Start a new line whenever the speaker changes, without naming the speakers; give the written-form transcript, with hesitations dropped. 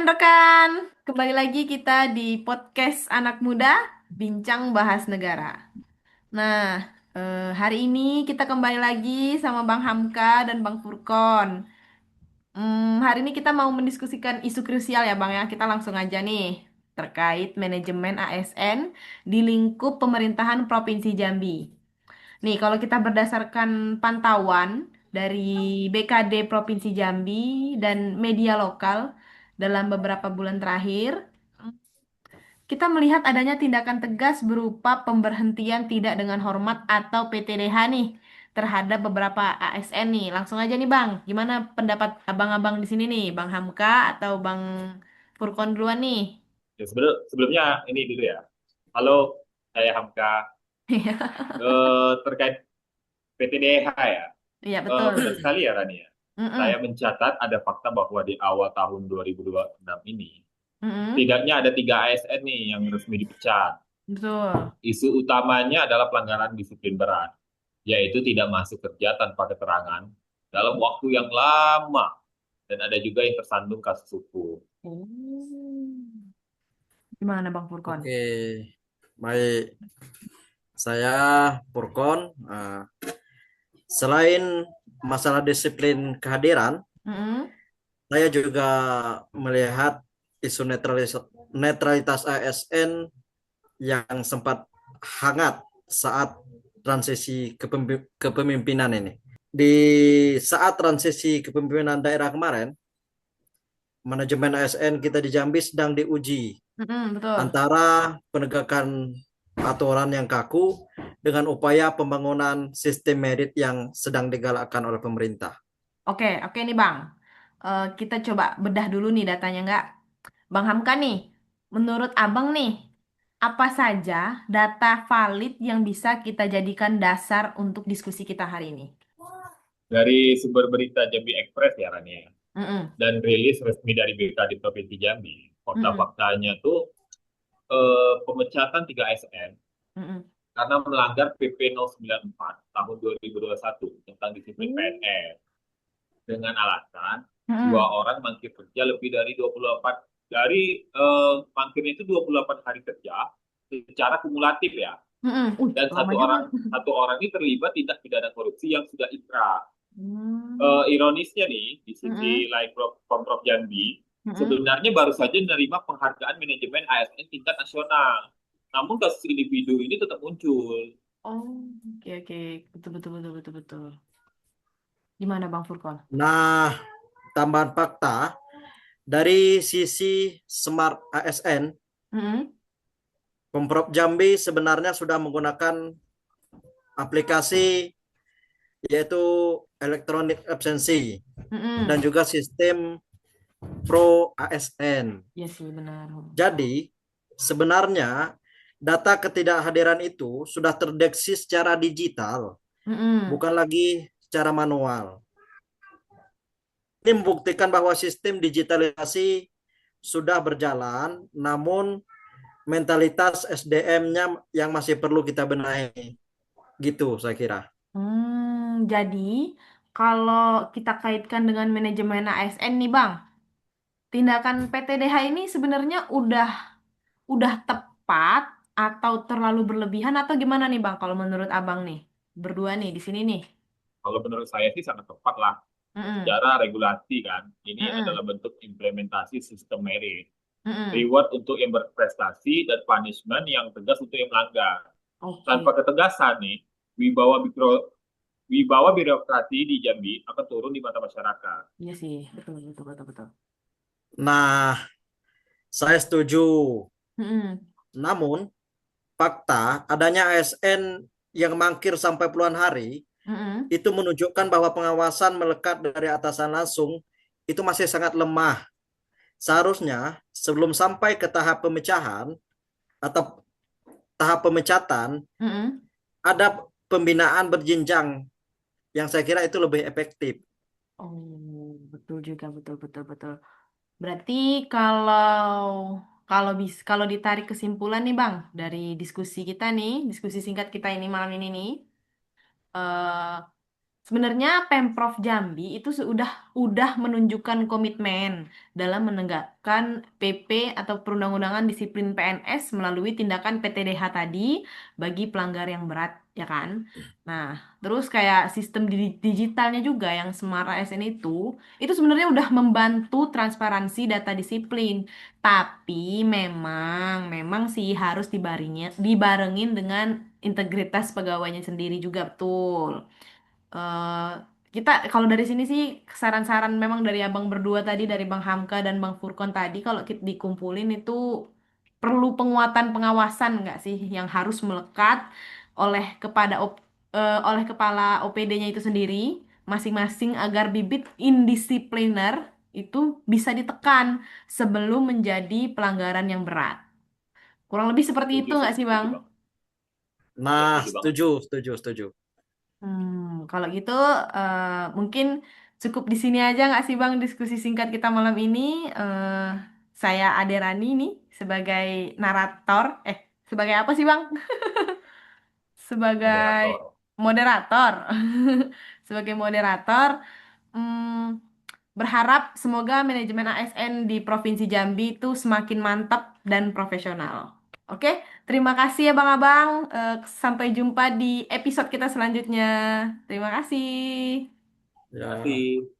rekan-rekan, kembali lagi kita di podcast Anak Muda Bincang Bahas Negara. Nah, hari ini kita kembali lagi sama Bang Hamka dan Bang Furkon. Hari ini kita mau mendiskusikan isu krusial ya Bang ya. Kita langsung aja nih terkait manajemen ASN di lingkup pemerintahan Provinsi Jambi. Nih, kalau kita berdasarkan pantauan dari BKD Provinsi Jambi dan media lokal dalam beberapa bulan terakhir, kita melihat adanya tindakan tegas berupa pemberhentian tidak dengan hormat atau PTDH nih terhadap beberapa ASN nih. Langsung aja nih Bang, gimana pendapat abang-abang di sini nih, Bang Hamka atau Bang Furkon duluan nih?
Ya, sebelumnya ini dulu ya. Halo, saya Hamka. Terkait PTDH ya.
Iya betul.
Benar sekali ya Rani ya. Saya
Mm-mm.
mencatat ada fakta bahwa di awal tahun 2026 ini,
Mm-mm.
setidaknya ada 3 ASN nih yang resmi dipecat.
Betul.
Isu utamanya adalah pelanggaran disiplin berat, yaitu tidak masuk kerja tanpa keterangan dalam waktu yang lama. Dan ada juga yang tersandung kasus hukum.
Oh. Gimana Bang Furkon?
Oke, baik. Saya Purkon. Selain masalah disiplin kehadiran,
Mm-mm.
saya juga melihat isu netralitas ASN yang sempat hangat saat transisi kepemimpinan ini. Di saat transisi kepemimpinan daerah kemarin, manajemen ASN kita di Jambi sedang diuji
Mm-mm, betul.
antara penegakan aturan yang kaku dengan upaya pembangunan sistem merit yang sedang digalakkan oleh pemerintah.
Oke, oke nih Bang. Kita coba bedah dulu nih datanya nggak? Bang Hamka nih, menurut Abang nih, apa saja data valid yang bisa kita jadikan dasar untuk diskusi kita hari ini?
Dari sumber berita Jambi Express ya Rani ya,
Mm-mm,
dan rilis resmi dari BKD Provinsi Jambi.
mm-mm,
Fakta-faktanya tuh pemecatan 3 ASN
mm-mm.
karena melanggar PP 094 tahun 2021 tentang disiplin
Hmm,
PNS dengan alasan dua
mm-mm.
orang mangkir kerja lebih dari 28 mangkirnya itu 28 hari kerja secara kumulatif ya.
Mm-mm.
Dan
Lama
satu
juga.
orang satu orang ini terlibat tindak pidana korupsi yang sudah inkrah.
Hmm,
Ironisnya nih, di sisi
mm-mm,
lain Pemprov Jambi,
mm-mm.
sebenarnya baru saja menerima penghargaan manajemen ASN tingkat nasional. Namun kasus individu ini tetap muncul.
Oh, oke oke, betul betul betul betul betul. Gimana Bang Furkon?
Nah, tambahan fakta dari sisi Smart ASN,
Mm-mm,
Pemprov Jambi sebenarnya sudah menggunakan aplikasi yaitu elektronik absensi dan
mm-mm.
juga sistem Pro ASN.
Iya sih benar.
Jadi, sebenarnya data ketidakhadiran itu sudah terdeteksi secara digital,
Mm-mm.
bukan lagi secara manual. Ini membuktikan bahwa sistem digitalisasi sudah berjalan, namun mentalitas SDM-nya yang masih perlu kita benahi. Gitu saya kira.
Jadi kalau kita kaitkan dengan manajemen ASN nih Bang, tindakan PTDH ini sebenarnya udah tepat atau terlalu berlebihan atau gimana nih Bang kalau menurut Abang nih? Berdua nih di sini nih.
Kalau menurut saya sih sangat tepat lah.
Mm-mm.
Secara regulasi kan, ini adalah
Mm-mm.
bentuk implementasi sistem merit.
Mm-mm.
Reward untuk yang berprestasi dan punishment yang tegas untuk yang melanggar.
Oke.
Tanpa ketegasan nih, wibawa birokrasi di Jambi akan turun di mata masyarakat.
Iya sih, betul betul betul betul.
Nah, saya setuju.
Mm-mm.
Namun, fakta adanya ASN yang mangkir sampai puluhan hari
Mm-mm.
itu menunjukkan bahwa pengawasan melekat dari atasan langsung itu masih sangat lemah. Seharusnya sebelum sampai ke tahap pemecahan atau tahap pemecatan,
Mm-mm.
ada pembinaan berjenjang yang saya kira itu lebih efektif.
Oh, betul juga betul betul betul. Berarti kalau kalau ditarik kesimpulan nih Bang dari diskusi kita nih, diskusi singkat kita ini malam ini nih, Sebenarnya Pemprov Jambi itu udah menunjukkan komitmen dalam menegakkan PP atau perundang-undangan disiplin PNS melalui tindakan PTDH tadi bagi pelanggar yang berat, ya kan? Nah, terus kayak sistem digitalnya juga yang Smart ASN itu sebenarnya udah membantu transparansi data disiplin. Tapi memang sih harus dibarengin dengan integritas pegawainya sendiri juga, betul. eh kita kalau dari sini sih saran-saran memang dari abang berdua tadi, dari Bang Hamka dan Bang Furkon tadi, kalau kita dikumpulin itu perlu penguatan pengawasan nggak sih yang harus melekat oleh kepala OPD-nya itu sendiri masing-masing agar bibit indisipliner itu bisa ditekan sebelum menjadi pelanggaran yang berat. Kurang lebih seperti itu
Setuju sih,
nggak sih Bang?
setuju Bang. Ya,
Nah,
setuju banget.
setuju, setuju, setuju.
Kalau gitu eh, mungkin cukup di sini aja nggak sih Bang diskusi singkat kita malam ini. Eh, saya Aderani nih sebagai narator. Sebagai apa sih Bang? Sebagai
Moderator.
moderator. Sebagai moderator, hmm, berharap semoga manajemen ASN di Provinsi Jambi itu semakin mantap dan profesional. Oke, terima kasih ya Bang-abang. Sampai jumpa di episode kita selanjutnya. Terima kasih.
Ya.
Kasih.